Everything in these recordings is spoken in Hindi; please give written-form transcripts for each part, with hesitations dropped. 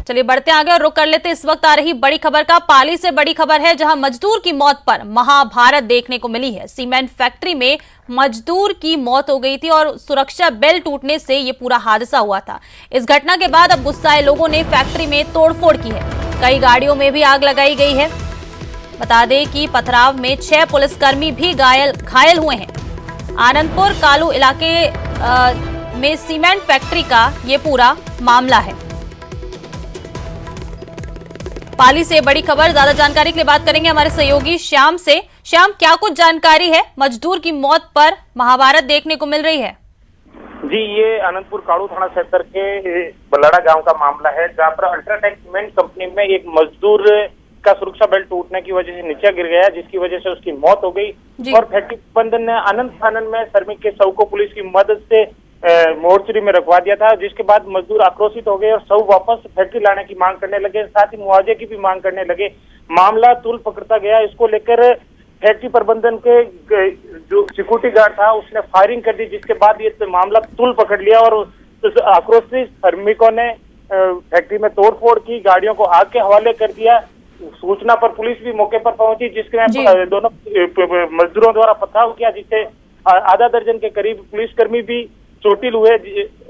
चलिए बढ़ते आगे और रुक कर लेते इस वक्त आ रही बड़ी खबर का। पाली से बड़ी खबर है, जहां मजदूर की मौत पर महाभारत देखने को मिली है। सीमेंट फैक्ट्री में मजदूर की मौत हो गई थी और सुरक्षा बेल टूटने से ये पूरा हादसा हुआ था। इस घटना के बाद अब गुस्साए लोगों ने फैक्ट्री में तोड़फोड़ की है। कई गाड़ियों में भी आग लगाई गई है। बता दें कि पथराव में 6 पुलिसकर्मी भी घायल हुए हैं। आनंदपुर कालू इलाके में सीमेंट फैक्ट्री का ये पूरा मामला है। पाली से बड़ी खबर, ज्यादा जानकारी के लिए बात करेंगे हमारे सहयोगी श्याम से। श्याम, क्या कुछ जानकारी है? मजदूर की मौत पर महाभारत देखने को मिल रही है। जी, ये आनंदपुर काड़ू थाना क्षेत्र के बल्लाड़ा गांव का मामला है, जहां पर अल्ट्राटेक सीमेंट कंपनी में एक मजदूर का सुरक्षा बेल्ट टूटने की वजह से नीचे गिर गया, जिसकी वजह से उसकी मौत हो गई। और फैक्ट्री प्रबंधन ने अनंत फानन में श्रमिक के शव को पुलिस की मदद से मोर्चरी में रखवा दिया था, जिसके बाद मजदूर आक्रोशित हो गए और शव वापस फैक्ट्री लाने की मांग करने लगे, साथ ही मुआवजे की भी मांग करने लगे। मामला तूल पकड़ता गया। इसको लेकर फैक्ट्री प्रबंधन के जो सिक्योरिटी गार्ड था उसने फायरिंग कर दी, जिसके बाद ये मामला तूल पकड़ लिया और आक्रोशित श्रमिकों ने फैक्ट्री में तोड़फोड़ की, गाड़ियों को आग के हवाले कर दिया। सूचना पर पुलिस भी मौके पर पहुंची, जिसके दोनों मजदूरों द्वारा पथराव किया, जिससे आधा दर्जन के करीब पुलिसकर्मी भी चोटिल हुए।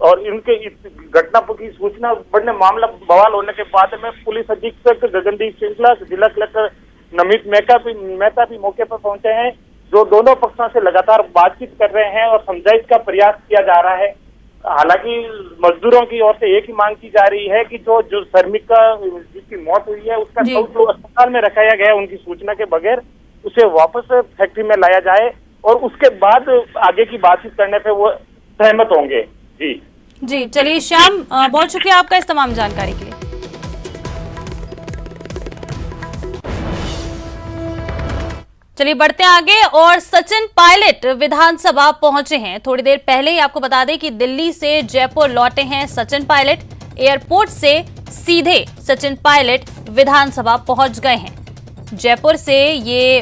और इनके घटना की सूचना बढ़ने मामला बवाल होने के बाद में पुलिस अधीक्षक गगनदीप सिंगला, जिला कलेक्टर नमित मेहता भी मौके पर पहुंचे हैं, जो दोनों पक्षों से लगातार बातचीत कर रहे हैं और समझाइश का प्रयास किया जा रहा है। हालांकि मजदूरों की ओर से एक ही मांग की जा रही है कि जो श्रमिक का जिसकी मौत हुई है उसका शव जो अस्पताल में रखाया गया है उनकी सूचना के बगैर, उसे वापस फैक्ट्री में लाया जाए और उसके बाद आगे की बातचीत करने पे वो सहमत होंगे। जी, चलिए श्याम, बहुत शुक्रिया आपका इस तमाम जानकारी के लिए। चलिए बढ़ते आगे और सचिन पायलट विधानसभा पहुंचे हैं। थोड़ी देर पहले ही आपको बता दें कि दिल्ली से जयपुर लौटे हैं सचिन पायलट। एयरपोर्ट से सीधे सचिन पायलट विधानसभा पहुंच गए हैं। जयपुर से ये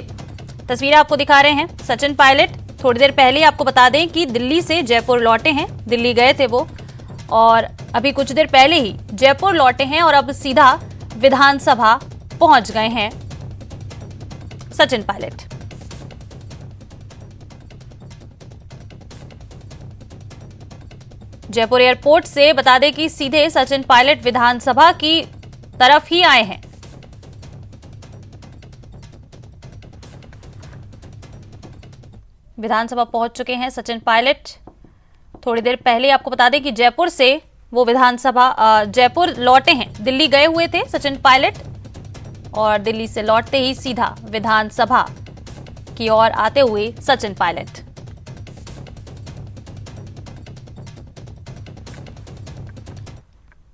तस्वीरें आपको दिखा रहे हैं सचिन पायलट। थोड़ी देर पहले ही आपको बता दें कि दिल्ली से जयपुर लौटे हैं। दिल्ली गए थे वो और अभी कुछ देर पहले ही जयपुर लौटे हैं और अब सीधा विधानसभा पहुंच गए हैं सचिन पायलट। जयपुर एयरपोर्ट से बता दें कि सीधे सचिन पायलट विधानसभा की तरफ ही आए हैं। विधानसभा पहुंच चुके हैं सचिन पायलट। थोड़ी देर पहले आपको बता दें कि जयपुर से वो जयपुर लौटे हैं। दिल्ली गए हुए थे सचिन पायलट और दिल्ली से लौटते ही सीधा विधानसभा की ओर आते हुए सचिन पायलट।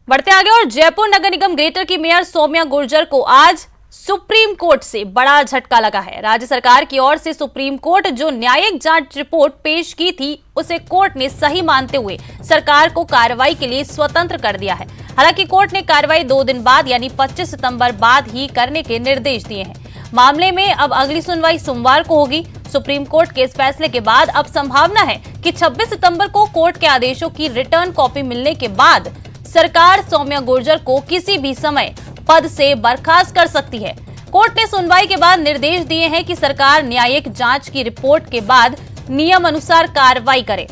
बढ़ते आगे और जयपुर नगर निगम ग्रेटर की मेयर सौम्या गुर्जर को आज सुप्रीम कोर्ट से बड़ा झटका लगा है। राज्य सरकार की ओर से सुप्रीम कोर्ट जो न्यायिक जांच रिपोर्ट पेश की थी उसे कोर्ट ने सही मानते हुए सरकार को कार्रवाई के लिए स्वतंत्र कर दिया है। हालांकि कोर्ट ने कार्रवाई 2 दिन बाद यानी 25 सितंबर बाद ही करने के निर्देश दिए हैं। मामले में अब अगली सुनवाई सोमवार को होगी। सुप्रीम कोर्ट के इस फैसले के बाद अब संभावना है कि 26 सितंबर को कोर्ट के आदेशों की रिटर्न कॉपी मिलने के बाद सरकार सौम्या गुर्जर को किसी भी समय पद से बर्खास्त कर सकती है। कोर्ट ने सुनवाई के बाद निर्देश दिए हैं कि सरकार न्यायिक जांच की रिपोर्ट के बाद नियम अनुसार कार्रवाई करे।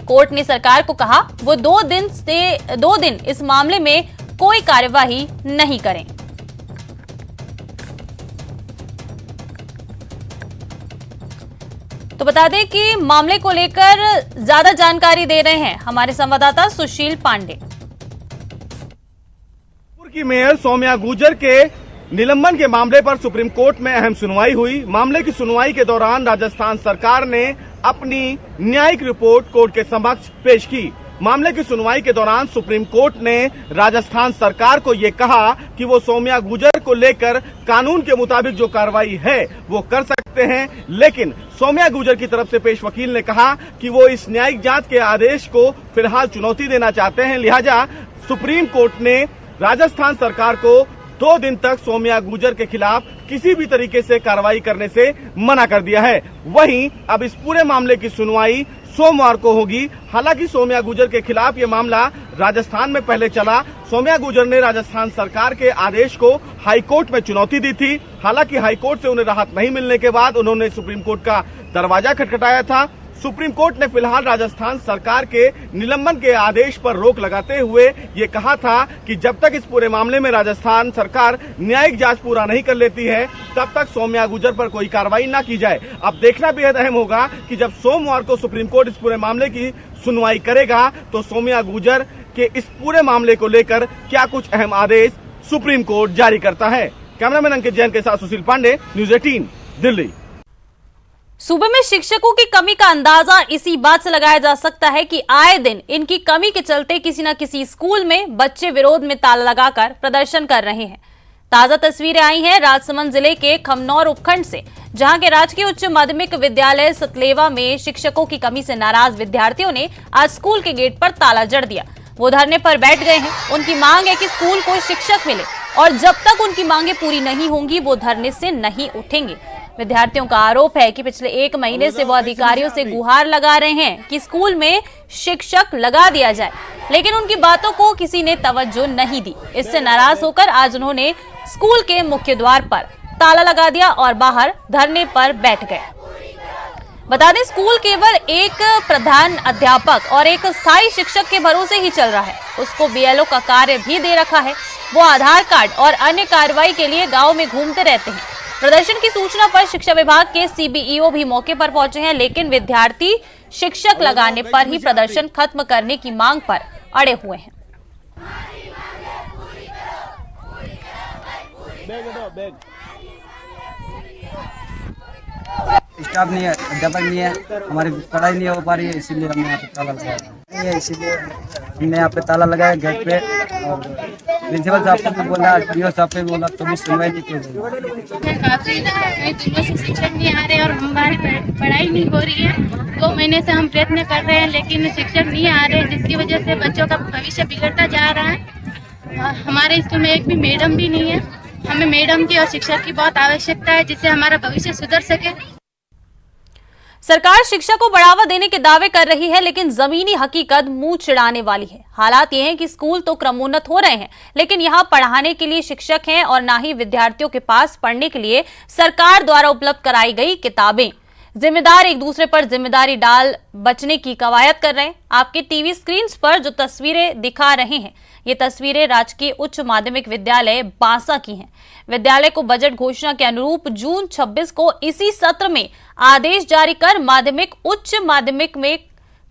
कोर्ट ने सरकार को कहा वो 2 दिन इस मामले में कोई कार्यवाही नहीं करें। तो बता दें कि मामले को लेकर ज्यादा जानकारी दे रहे हैं हमारे संवाददाता सुशील पांडे। की मेयर सौम्या गुर्जर के निलंबन के मामले पर सुप्रीम कोर्ट में अहम सुनवाई हुई। मामले की सुनवाई के दौरान राजस्थान सरकार ने अपनी न्यायिक रिपोर्ट कोर्ट के समक्ष पेश की। मामले की सुनवाई के दौरान सुप्रीम कोर्ट ने राजस्थान सरकार को ये कहा कि वो सौम्या गुर्जर को लेकर कानून के मुताबिक जो कार्रवाई है वो कर सकते हैं, लेकिन सौम्या गुर्जर की तरफ से पेश वकील ने कहा कि वो इस न्यायिक जांच के आदेश को फिलहाल चुनौती देना चाहते हैं। लिहाजा सुप्रीम कोर्ट ने राजस्थान सरकार को 2 दिन तक सौम्या गुर्जर के खिलाफ किसी भी तरीके से कार्रवाई करने से मना कर दिया है। वहीं अब इस पूरे मामले की सुनवाई सोमवार को होगी। हालांकि सौम्या गुर्जर के खिलाफ ये मामला राजस्थान में पहले चला। सौम्या गुर्जर ने राजस्थान सरकार के आदेश को हाईकोर्ट में चुनौती दी थी। हालांकि हाईकोर्ट से उन्हें राहत नहीं मिलने के बाद उन्होंने सुप्रीम कोर्ट का दरवाजा खटखटाया था। सुप्रीम कोर्ट ने फिलहाल राजस्थान सरकार के निलंबन के आदेश पर रोक लगाते हुए ये कहा था कि जब तक इस पूरे मामले में राजस्थान सरकार न्यायिक जांच पूरा नहीं कर लेती है तब तक सौम्या गुर्जर पर कोई कार्रवाई न की जाए। अब देखना बेहद अहम होगा कि जब सोमवार को सुप्रीम कोर्ट इस पूरे मामले की सुनवाई करेगा तो सौम्या गुर्जर के इस पूरे मामले को लेकर क्या कुछ अहम आदेश सुप्रीम कोर्ट जारी करता है। कैमरामैन अंकित जैन के साथ सुशील पांडे, न्यूज़ 18 दिल्ली। सूबे में शिक्षकों की कमी का अंदाजा इसी बात से लगाया जा सकता है कि आए दिन इनकी कमी के चलते किसी न किसी स्कूल में बच्चे विरोध में ताला लगाकर प्रदर्शन कर रहे हैं। ताजा तस्वीरें आई हैं राजसमंद जिले के खमनौर उपखंड से, जहां के राजकीय उच्च माध्यमिक विद्यालय सतलेवा में शिक्षकों की कमी से नाराज विद्यार्थियों ने आज स्कूल के गेट पर ताला जड़ दिया। वो धरने पर बैठ गए हैं। उनकी मांग है कि स्कूल को शिक्षक मिले और जब तक उनकी मांगे पूरी नहीं होंगी वो धरने से नहीं उठेंगे। विद्यार्थियों का आरोप है कि पिछले 1 महीने से वो अधिकारियों से गुहार लगा रहे हैं कि स्कूल में शिक्षक लगा दिया जाए, लेकिन उनकी बातों को किसी ने तवज्जो नहीं दी। इससे नाराज होकर आज उन्होंने स्कूल के मुख्य द्वार पर ताला लगा दिया और बाहर धरने पर बैठ गए। बता दें, स्कूल केवल एक प्रधान अध्यापक और एक स्थायी शिक्षक के भरोसे ही चल रहा है। उसको बीएलओ का कार्य भी दे रखा है। वो आधार कार्ड और अन्य कार्रवाई के लिए गांव में घूमते रहते हैं। प्रदर्शन की सूचना पर शिक्षा विभाग के सीबीईओ भी मौके पर पहुंचे हैं, लेकिन विद्यार्थी शिक्षक लगाने पर ही प्रदर्शन खत्म करने की मांग पर अड़े हुए हैं। स्टाफ नहीं है, अध्यापक नहीं है, हमारी पढ़ाई नहीं हो पा रही है, इसीलिए हमने यहाँ पे ताला लगाया। इसीलिए हमने यहाँ पे ताला लगाया गेट पे। और प्रिंसिपल साहब को भी बोला, डीओ साहब को भी बोला, तो भी सुनवाई नहीं की। शिक्षक नहीं आ रहे और हमारी पढ़ाई नहीं हो रही है। 2 महीने से हम प्रयत्न कर रहे हैं लेकिन शिक्षक नहीं आ रहे, जिसकी वजह से बच्चों का भविष्य बिगड़ता जा रहा है। हमारे स्कूल में एक भी मैडम भी नहीं है। हमें मैडम की और शिक्षक की बहुत आवश्यकता है, जिससे हमारा भविष्य सुधर सके। सरकार शिक्षा को बढ़ावा देने के दावे कर रही है, लेकिन जमीनी हकीकत मुंह चिढ़ाने वाली है। हालात ये हैं कि स्कूल तो क्रमोन्नत हो रहे हैं, लेकिन यहाँ पढ़ाने के लिए शिक्षक हैं और ना ही विद्यार्थियों के पास पढ़ने के लिए सरकार द्वारा उपलब्ध कराई गई किताबें। जिम्मेदार एक दूसरे पर जिम्मेदारी डाल बचने की कवायद कर रहे हैं। आपके टीवी स्क्रीन पर जो तस्वीरें दिखा रहे हैं, ये तस्वीरें राजकीय उच्च माध्यमिक विद्यालय बांसा की हैं। विद्यालय को बजट घोषणा के अनुरूप जून 26 को इसी सत्र में आदेश जारी कर माध्यमिक उच्च माध्यमिक में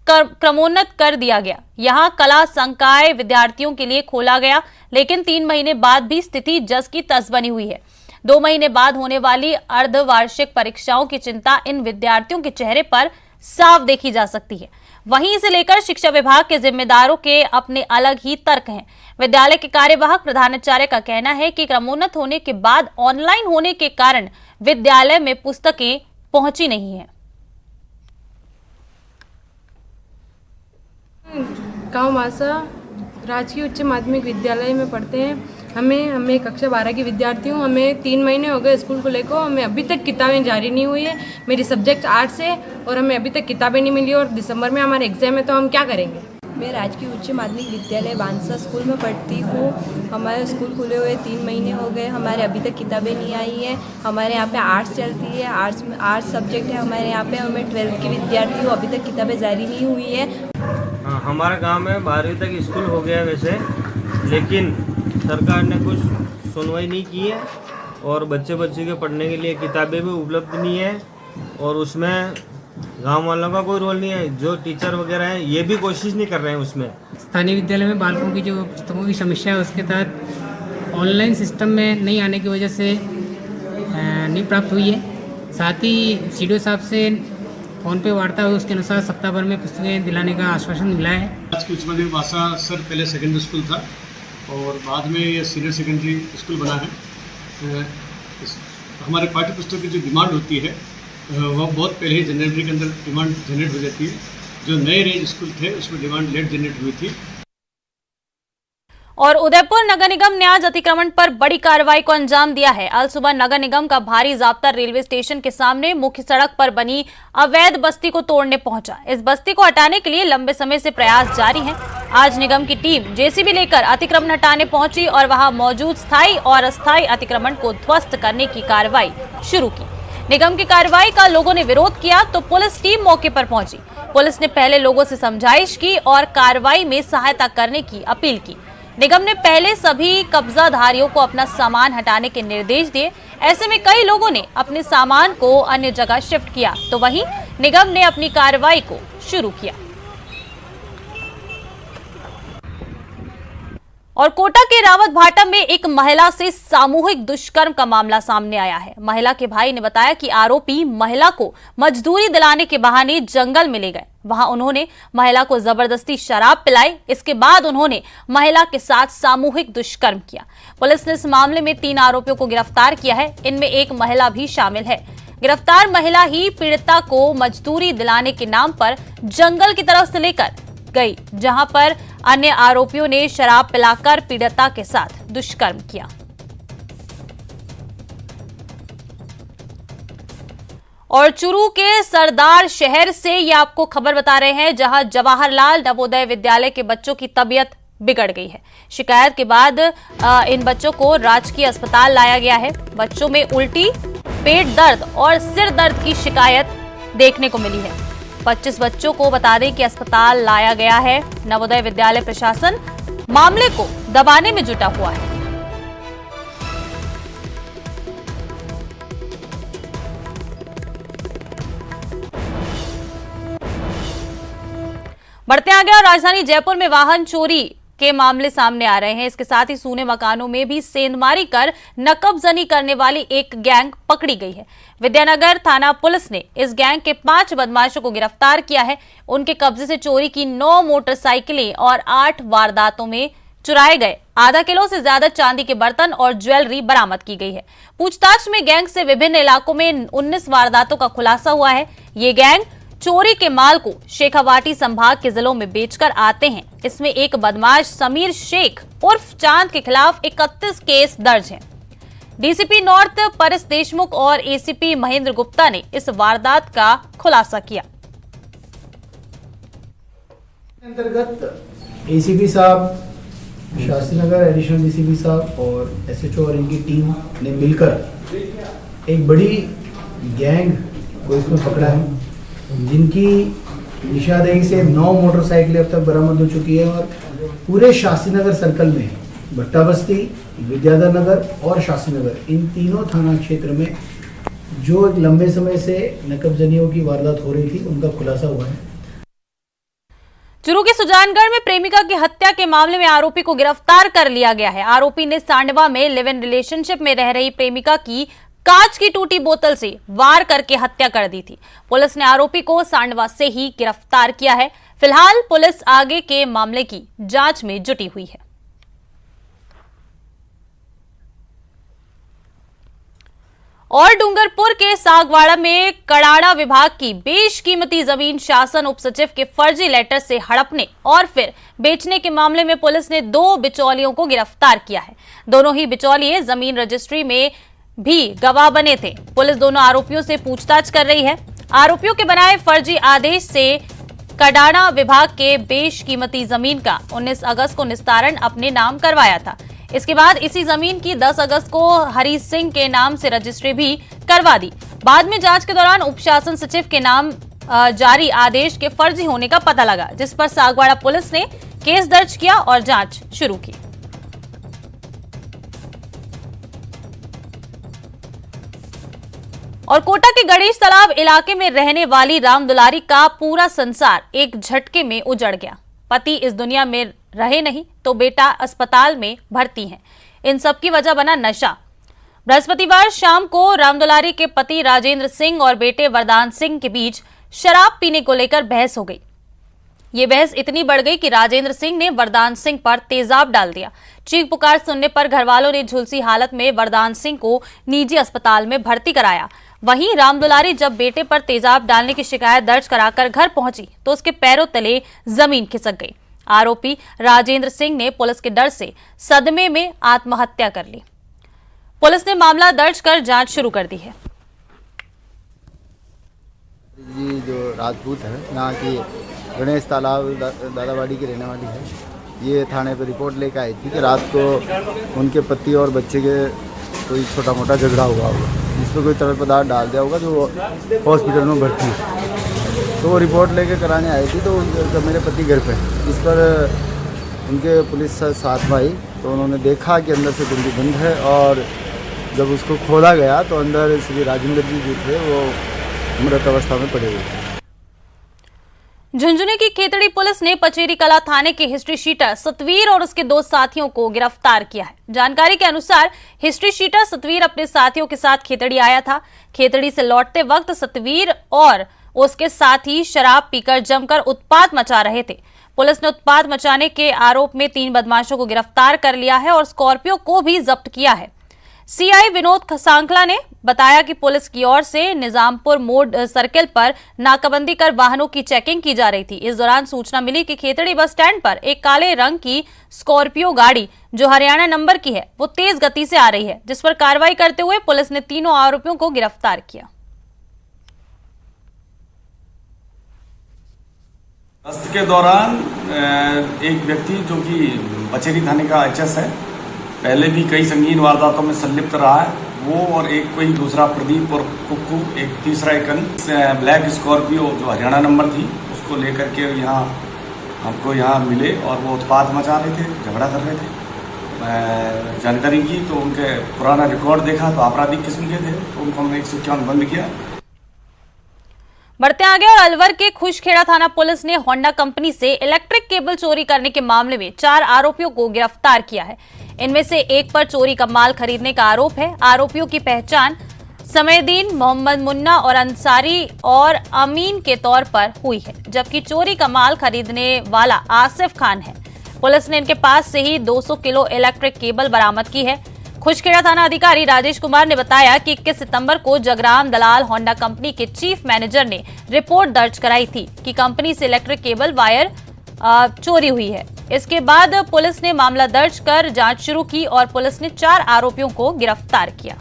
क्रमोन्नत कर दिया गया। यहाँ कला संकाय विद्यार्थियों के लिए खोला गया, लेकिन 3 महीने बाद भी स्थिति जस की तस बनी हुई है। 2 महीने बाद होने वाली अर्धवार्षिक परीक्षाओं की चिंता इन विद्यार्थियों के चेहरे पर साफ देखी जा सकती है। वहीं इसे लेकर शिक्षा विभाग के जिम्मेदारों के अपने अलग ही तर्क हैं। विद्यालय के कार्यवाहक प्रधानाचार्य का कहना है कि क्रमोन्नत होने के बाद ऑनलाइन होने के कारण विद्यालय में पुस्तकें पहुंची नहीं है। गांव बांसा राजकीय उच्च माध्यमिक विद्यालय में पढ़ते हैं। हमें कक्षा 12 की विद्यार्थी हूँ। हमें 3 महीने हो गए स्कूल को लेकर। हमें अभी तक किताबें जारी नहीं हुई है। मेरी सब्जेक्ट आर्ट्स है और हमें अभी तक किताबें नहीं मिली और दिसंबर में हमारे एग्जाम है, तो हम क्या करेंगे। मैं राजकीय उच्च माध्यमिक विद्यालय बांसा स्कूल में पढ़ती हूँ। हमारे स्कूल खुले हुए 3 महीने हो गए, हमारे अभी तक किताबें नहीं आई हैं। हमारे यहाँ पे आर्ट्स चलती है, आर्ट्स सब्जेक्ट है हमारे यहाँ पे। हमें 12th की विद्यार्थी हूँ, अभी तक किताबें जारी नहीं हुई है। हाँ, हमारा गांव में 12वीं तक स्कूल हो गया वैसे, लेकिन सरकार ने कुछ सुनवाई नहीं की है और बच्चे के पढ़ने के लिए किताबें भी उपलब्ध नहीं है और उसमें गांव वालों का कोई रोल नहीं है। जो टीचर वगैरह हैं ये भी कोशिश नहीं कर रहे हैं उसमें। स्थानीय विद्यालय में बालकों की जो पुस्तकों की समस्या है, उसके तहत ऑनलाइन सिस्टम में नहीं आने की वजह से नहीं प्राप्त हुई है। साथ ही सीडीओ साहब से फ़ोन पे वार्ता हुई, उसके अनुसार सप्ताह भर में पुस्तकें दिलाने का आश्वासन मिला है। राजकीय उच्च माध्यमिक बांसा सर पहले सेकेंडरी स्कूल था और बाद में ये सीनियर सेकेंडरी स्कूल बना है। हमारे पाठ्य पुस्तक की जो डिमांड होती है वह बहुत पहले ही जनवरी के अंदर डिमांड जनरेट हो जाती है। जो नए रेंज स्कूल थे उसमें डिमांड लेट जनरेट हुई थी। और उदयपुर नगर निगम ने आज अतिक्रमण पर बड़ी कार्रवाई को अंजाम दिया है। आज सुबह नगर निगम का भारी जाब्ता रेलवे स्टेशन के सामने मुख्य सड़क पर बनी अवैध बस्ती को तोड़ने पहुंचा। इस बस्ती को हटाने के लिए लंबे समय से प्रयास जारी हैं। आज निगम की टीम जेसीबी लेकर अतिक्रमण हटाने पहुंची और वहां मौजूद स्थायी और अस्थायी अतिक्रमण को ध्वस्त करने की कार्रवाई शुरू की। निगम की कार्रवाई का लोगों ने विरोध किया तो पुलिस टीम मौके पर पहुंची। पुलिस ने पहले लोगों से समझाइश की और कार्रवाई में सहायता करने की अपील की। निगम ने पहले सभी कब्जाधारियों को अपना सामान हटाने के निर्देश दिए। ऐसे में कई लोगों ने अपने सामान को अन्य जगह शिफ्ट किया, तो वहीं निगम ने अपनी कार्रवाई को शुरू किया। और कोटा के रावत भाटा में एक महिला से सामूहिक दुष्कर्म का मामला सामने आया है। महिला के भाई ने बताया कि आरोपी महिला को मजदूरी दिलाने के बहाने जंगल में ले गए। वहां उन्होंने महिला को जबरदस्ती शराब पिलाई। इसके बाद उन्होंने महिला के साथ सामूहिक दुष्कर्म किया। पुलिस ने इस मामले में 3 आरोपियों को गिरफ्तार किया है। इनमें एक महिला भी शामिल है। गिरफ्तार महिला ही पीड़िता को मजदूरी दिलाने के नाम पर जंगल की तरफ से लेकर गई, जहां पर अन्य आरोपियों ने शराब पिलाकर पीड़िता के साथ दुष्कर्म किया। और चुरू के सरदार शहर से ये आपको खबर बता रहे हैं, जहां जवाहरलाल नवोदय विद्यालय के बच्चों की तबीयत बिगड़ गई है। शिकायत के बाद इन बच्चों को राजकीय अस्पताल लाया गया है। बच्चों में उल्टी, पेट दर्द और सिर दर्द की शिकायत देखने को मिली है। 25 बच्चों को बता दें कि अस्पताल लाया गया है। नवोदय विद्यालय प्रशासन मामले को दबाने में जुटा हुआ है। बढ़ते आगे और राजधानी जयपुर में वाहन चोरी के मामले सामने आ रहे हैं। इसके साथ ही सूने मकानों में भी सेंधमारी कर नकबजनी करने वाली एक गैंग पकड़ी गई है। विद्यानगर थाना पुलिस ने इस गैंग के 5 बदमाशों को गिरफ्तार किया है। उनके कब्जे से चोरी की 9 मोटरसाइकिलें और 8 वारदातों में चुराए गए आधा किलो से ज्यादा चांदी के बर्तन और ज्वेलरी बरामद की गई है। पूछताछ में गैंग से विभिन्न इलाकों में 19 वारदातों का खुलासा हुआ है। ये गैंग चोरी के माल को शेखावाटी संभाग के जिलों में बेचकर आते हैं। इसमें एक बदमाश समीर शेख उर्फ चांद के खिलाफ 31 केस दर्ज हैं। डीसीपी नॉर्थ परिस देशमुख और एसीपी महेंद्र गुप्ता ने इस वारदात का खुलासा किया। अंतर्गत एसीपी साहब, शास्त्रीनगर एडिशनल डीसीपी साहब और एसएचओ और इनकी टीम ने मिलकर एक बड़ी गैंग को इसमें पकड़ा है, जिनकी निशानदेही से 9 मोटरसाइकिलें अब तक बरामद हो चुकी है और पूरे शास्त्रीनगर सर्कल में भट्टा बस्ती, विद्याधर नगर और शास्त्रीनगर, इन तीनों थाना क्षेत्र में जो लंबे समय से नकबजनियों की वारदात हो रही थी, उनका खुलासा हुआ है। चुरू के सुजानगढ़ में प्रेमिका की हत्या के मामले में आरोपी को गिरफ्तार कर लिया गया है। आरोपी ने सांडवा में लिव इन रिलेशनशिप में रह रही प्रेमिका की कांच की टूटी बोतल से वार करके हत्या कर दी थी। पुलिस ने आरोपी को सांडवा से ही गिरफ्तार किया है। फिलहाल पुलिस आगे के मामले की जांच में जुटी हुई है। और डूंगरपुर के सागवाड़ा में कड़ाड़ा विभाग की बेशकीमती जमीन शासन उप सचिव के फर्जी लेटर से हड़पने और फिर बेचने के मामले में पुलिस ने 2 बिचौलियों को गिरफ्तार किया है। दोनों ही बिचौलिए जमीन रजिस्ट्री में भी गवाह बने थे। पुलिस दोनों आरोपियों से पूछताछ कर रही है। आरोपियों के बनाए फर्जी आदेश से कड़ाड़ा विभाग के बेशकीमती जमीन का 19 अगस्त को निस्तारण अपने नाम करवाया था। इसके बाद इसी जमीन की 10 अगस्त को हरी सिंह के नाम से रजिस्ट्री भी करवा दी। बाद में जांच के दौरान उप शासन सचिव के नाम जारी आदेश के फर्जी होने का पता लगा, जिस पर सागवाड़ा पुलिस ने केस दर्ज किया और जांच शुरू की। और कोटा के गणेश तालाब इलाके में रहने वाली राम दुलारी का पूरा संसार एक झटके में उजड़ गया। पति इस दुनिया में रहे नहीं तो बेटा अस्पताल में भर्ती है। इन सब की वजह बना नशा। बृहस्पतिवार शाम को राम दुलारी के पति राजेंद्र सिंह और बेटे वरदान सिंह के बीच शराब पीने को लेकर बहस हो गई। ये बहस इतनी बढ़ गई कि राजेंद्र सिंह ने वरदान सिंह पर तेजाब डाल दिया। चीख पुकार सुनने पर घरवालों ने झुलसी हालत में वरदान सिंह को निजी अस्पताल में भर्ती कराया। वहीं राम दुलारी जब बेटे पर तेजाब डालने की शिकायत दर्ज कराकर घर पहुंची तो उसके पैरों तले जमीन खिसक गई। आरोपी राजेंद्र सिंह ने पुलिस के डर से सदमे में आत्महत्या कर ली। पुलिस ने मामला दर्ज कर जांच शुरू कर दी है। जी जो राजपूत है, यहाँ की गणेश तालाब दादावाड़ी की रहने वाली है, ये थाने पर रिपोर्ट लेकर आई थी कि रात को उनके पति और बच्चे के कोई छोटा मोटा झगड़ा हुआ होगा, जिस पर कोई तरल पदार्थ डाल दिया होगा, जो हॉस्पिटल में भर्ती है। तो वो रिपोर्ट लेके कराने आई थी, तो जब मेरे पति घर पे, इस पर उनके पुलिस साथ में आई तो उन्होंने देखा कि अंदर से कुंडी बंद है, और जब उसको खोला गया तो अंदर श्री राजेंद्र जी जो थे वो मृत अवस्था में पड़े हुए थे। झुंझुनू की खेतड़ी पुलिस ने पचेरी कला थाने के हिस्ट्री शीटर सतवीर और उसके 2 साथियों को गिरफ्तार किया है। जानकारी के अनुसार हिस्ट्री शीटर सतवीर अपने साथियों के साथ खेतड़ी आया था। खेतड़ी से लौटते वक्त सतवीर और उसके साथी शराब पीकर जमकर उत्पात मचा रहे थे। पुलिस ने उत्पात मचाने के आरोप में 3 बदमाशों को गिरफ्तार कर लिया है और स्कॉर्पियो को भी जब्त किया है। सीआई विनोद खसांकला ने बताया कि पुलिस की ओर से निजामपुर मोड़ सर्किल पर नाकाबंदी कर वाहनों की चेकिंग की जा रही थी। इस दौरान सूचना मिली कि खेतड़ी बस स्टैंड पर एक काले रंग की स्कॉर्पियो गाड़ी जो हरियाणा नंबर की है वो तेज गति से आ रही है, जिस पर कार्रवाई करते हुए पुलिस ने तीनों आरोपियों को गिरफ्तार किया। गश्त के दौरान एक व्यक्ति जो कि पचेरी थाने का एचएस है, पहले भी कई संगीन वारदातों में संलिप्त रहा है, वो और एक कोई दूसरा प्रदीप और कुक्कू, एक तीसरा एक ब्लैक स्कॉर्पियो जो हरियाणा नंबर थी, उसको लेकर के यहाँ हमको यहाँ मिले और वो उत्पात मचा रहे थे, झगड़ा कर रहे थे। जानकारी की तो उनके पुराना रिकॉर्ड देखा तो आपराधिक किस्म के थे, तो उनको हमने 151 बंद किया। बढ़ते आगे और अलवर के खुशखेड़ा थाना पुलिस ने होंडा कंपनी से इलेक्ट्रिक केबल चोरी करने के मामले में 4 आरोपियों को गिरफ्तार किया है। इनमें से एक पर चोरी का माल खरीदने का आरोप है। आरोपियों की पहचान समयदीन, मोहम्मद मुन्ना और अंसारी और अमीन के तौर पर हुई है, जबकि चोरी का माल खरीदने वाला आसिफ खान है। पुलिस ने इनके पास से ही 200 किलो इलेक्ट्रिक केबल बरामद की है। खुशखेड़ा थाना अधिकारी राजेश कुमार ने बताया कि 21 सितंबर को जगराम दलाल होंडा कंपनी के चीफ मैनेजर ने रिपोर्ट दर्ज कराई थी कि कंपनी से इलेक्ट्रिक केबल वायर चोरी हुई है। इसके बाद पुलिस ने मामला दर्ज कर जांच शुरू की और पुलिस ने 4 आरोपियों को गिरफ्तार किया।